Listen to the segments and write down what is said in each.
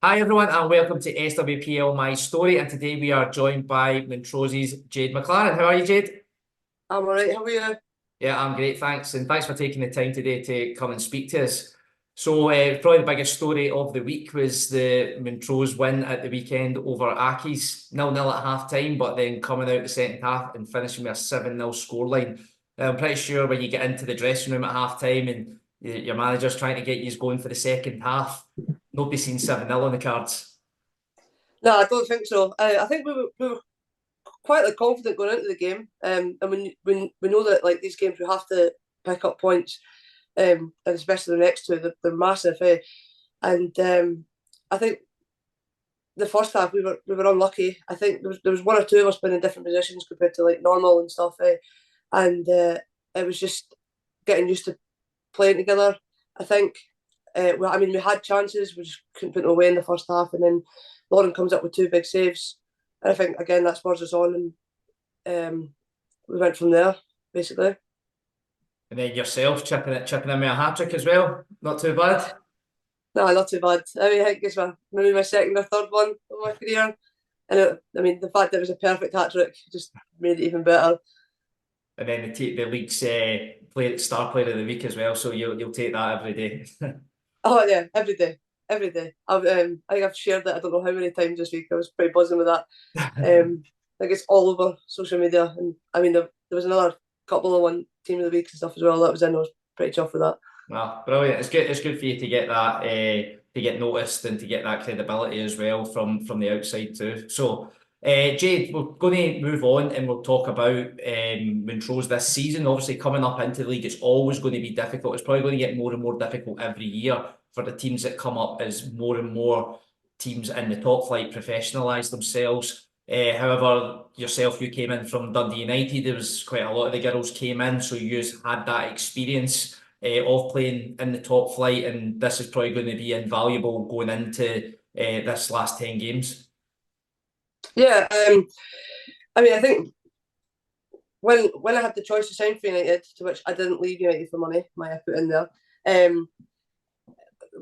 Hi everyone and welcome to SWPL My Story, and today we are joined by Montrose's Jade McLaren. How are you, Jade? I'm alright, how are you? Yeah, I'm great, thanks. And thanks for taking the time today to come and speak to us. Probably the biggest story of the week was the Montrose win at the weekend over Aki's, 0-0 at half-time, but then coming out the second half and finishing with a 7-0 scoreline. I'm pretty sure when you get into the dressing room at half-time and your manager's trying to get you going for the second half, nobody's seen 7-0 on the cards. No, I don't think so. I think we were quite confident going into the game. And when we know that like these games we have to pick up points, and especially the next two, they're massive. And I think the first half we were unlucky. I think there was one or two of us playing in different positions compared to like normal and stuff. And it was just getting used to playing together. I think. We had chances, we just couldn't put them away in the first half, and then Lauren comes up with two big saves. And I think again that spurs us on, and we went from there basically. And then yourself chipping in with a hat-trick as well. Not too bad. No, not too bad. I think it's maybe my second or third one of my career, and the fact that it was a perfect hat trick just made it even better. And then the league's star player of the week as well, so you'll take that every day. Oh yeah, every day, every day. I think I've shared that I don't know how many times this week. I was pretty buzzing with that. I think it's all over social media, and there was another couple of one team of the week and stuff as well that was in. I was pretty chuffed with that. Well, brilliant. It's good. It's good for you to get that, to get noticed and to get that credibility as well from the outside too. Jade, we're going to move on and we'll talk about Montrose this season. Obviously, coming up into the league, it's always going to be difficult. It's probably going to get more and more difficult every year for the teams that come up as more and more teams in the top flight professionalise themselves. However, you came in from Dundee United. There was quite a lot of the girls came in, so you had that experience of playing in the top flight, and this is probably going to be invaluable going into this last 10 games. Yeah, I think when I had the choice to sign for United, to which I didn't leave United for money, I put in there.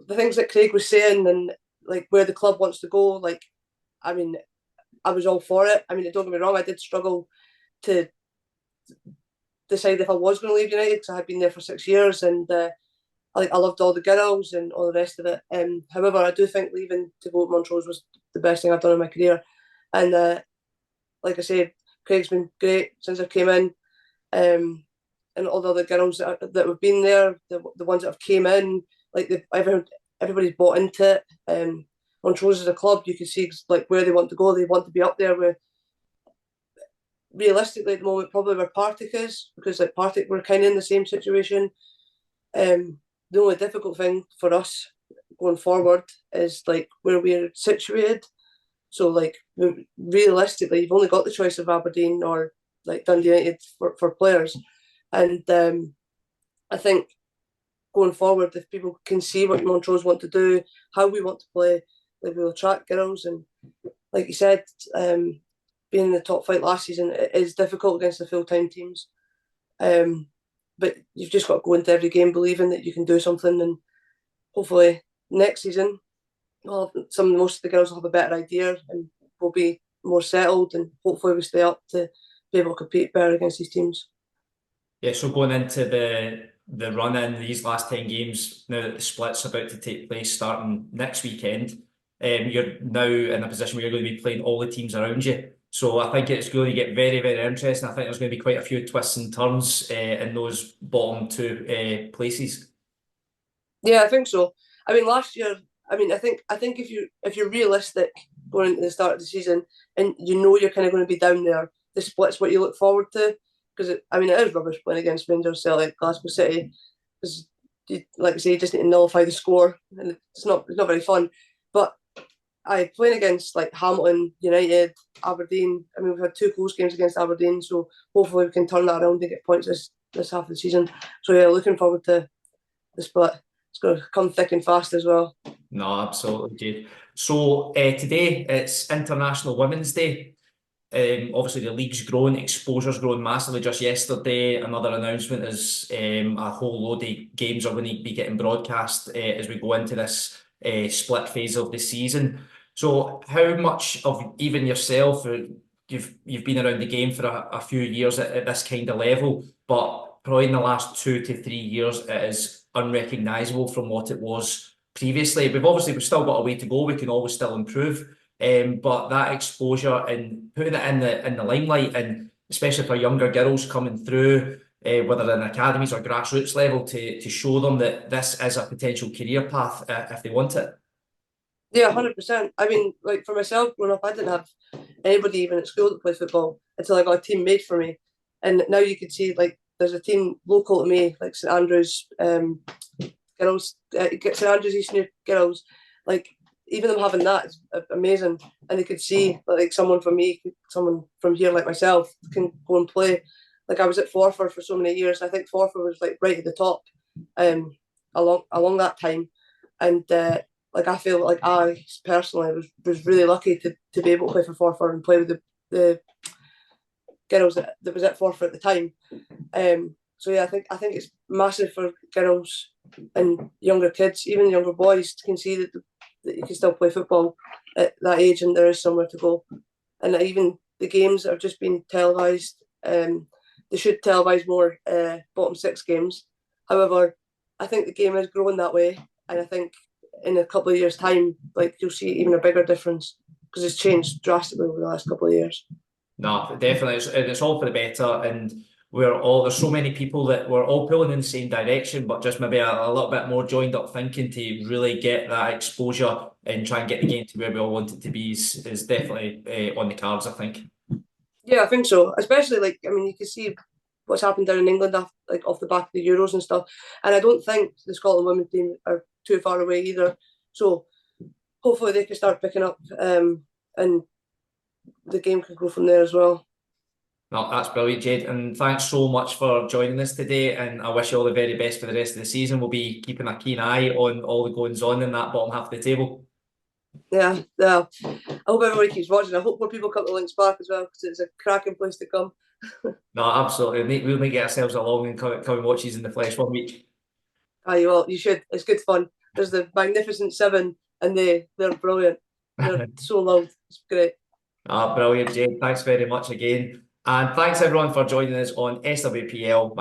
The things that Craig was saying and like where the club wants to go, I was all for it. Don't get me wrong, I did struggle to decide if I was going to leave United because I had been there for 6 years, and I loved all the girls and all the rest of it. However, I do think leaving to go to Montrose was the best thing I've done in my career. And like I say, Craig's been great since I came in, and all the other girls that have been there, the ones that have came in, everybody's bought into it. Montrose as a club, you can see like where they want to go. They want to be up there with, realistically at the moment, probably where Partick is, because like Partick were kind of in the same situation. The only difficult thing for us going forward is like where we're situated. So like realistically, you've only got the choice of Aberdeen or like Dundee United for players, and I think going forward, if people can see what Montrose want to do, how we want to play, like we'll attract girls. And like you said, being in the top flight last season, it is difficult against the full-time teams. But you've just got to go into every game believing that you can do something, and hopefully next season most of the girls will have a better idea and will be more settled, and hopefully we stay up to be able to compete better against these teams. Yeah, so going into the run in these last 10 games, now that the split's about to take place starting next weekend, you're now in a position where you're going to be playing all the teams around you. So I think it's going to get very, very interesting. I think there's going to be quite a few twists and turns in those bottom two places. Yeah, I think so. Last year, I think if you're realistic going into the start of the season, and you know you're kind of going to be down there, the split's what you look forward to, because it is rubbish playing against Rangers, Celtic, Glasgow City, because like I say, you just need to nullify the score, and it's not very fun. But playing against like Hamilton, United, Aberdeen. We've had two close games against Aberdeen, so hopefully we can turn that around and get points this half of the season. So yeah, looking forward to the split. It's going to come thick and fast as well. No, absolutely, Jade. So today it's International Women's Day. Obviously, the league's grown, exposure's grown massively. Just yesterday, another announcement is a whole load of games are going to be getting broadcast as we go into this split phase of the season. So how much of even yourself, you've been around the game for a few years at this kind of level, but probably in the last 2 to 3 years, it is unrecognisable from what it was previously. We've still got a way to go. We can always still improve. But that exposure and putting it in the limelight, and especially for younger girls coming through, whether in academies or grassroots level, to show them that this is a potential career path if they want it. Yeah, 100%. I mean, like for myself, growing up, I didn't have anybody even at school that played football until I got a team made for me. And now you can see, like, there's a team local to me, like St Andrews girls, St Andrews Eastern girls. Like, even them having that is amazing. And they could see, like, someone from me, someone from here, like myself, can go and play. Like, I was at Forfar for so many years. I think Forfar was like right at the top, along that time, and like I feel like I personally was really lucky to be able to play for Forfar and play with the girls that was at Forfar at the time. So yeah, I think it's massive for girls and younger kids, even younger boys, can see that you can still play football at that age, and there is somewhere to go. And even the games that have just been televised, they should televise more bottom six games. However, I think the game is growing that way, and I think in a couple of years' time, like you'll see even a bigger difference because it's changed drastically over the last couple of years. No, definitely, it's all for the better, and there's so many people that we're all pulling in the same direction, but just maybe a little bit more joined up thinking to really get that exposure and try and get the game to where we all want it to be is definitely on the cards, I think. Yeah, I think so. Especially, like, I mean, you can see what's happened down in England off the back of the Euros and stuff. And I don't think the Scotland women's team are too far away either. So hopefully they can start picking up, and the game can go from there as well. No, that's brilliant, Jade. And thanks so much for joining us today. And I wish you all the very best for the rest of the season. We'll be keeping a keen eye on all the goings on in that bottom half of the table. Yeah, yeah. I hope everybody keeps watching. I hope more people come to Links Park as well, because it's a cracking place to come. No, absolutely. We'll make ourselves along and come and watch these in the flesh one week. Aye, well, you should. It's good fun. There's the Magnificent Seven, and they're brilliant. They're so loud. It's great. Brilliant, Jade. Thanks very much again. And thanks everyone for joining us on SWPL.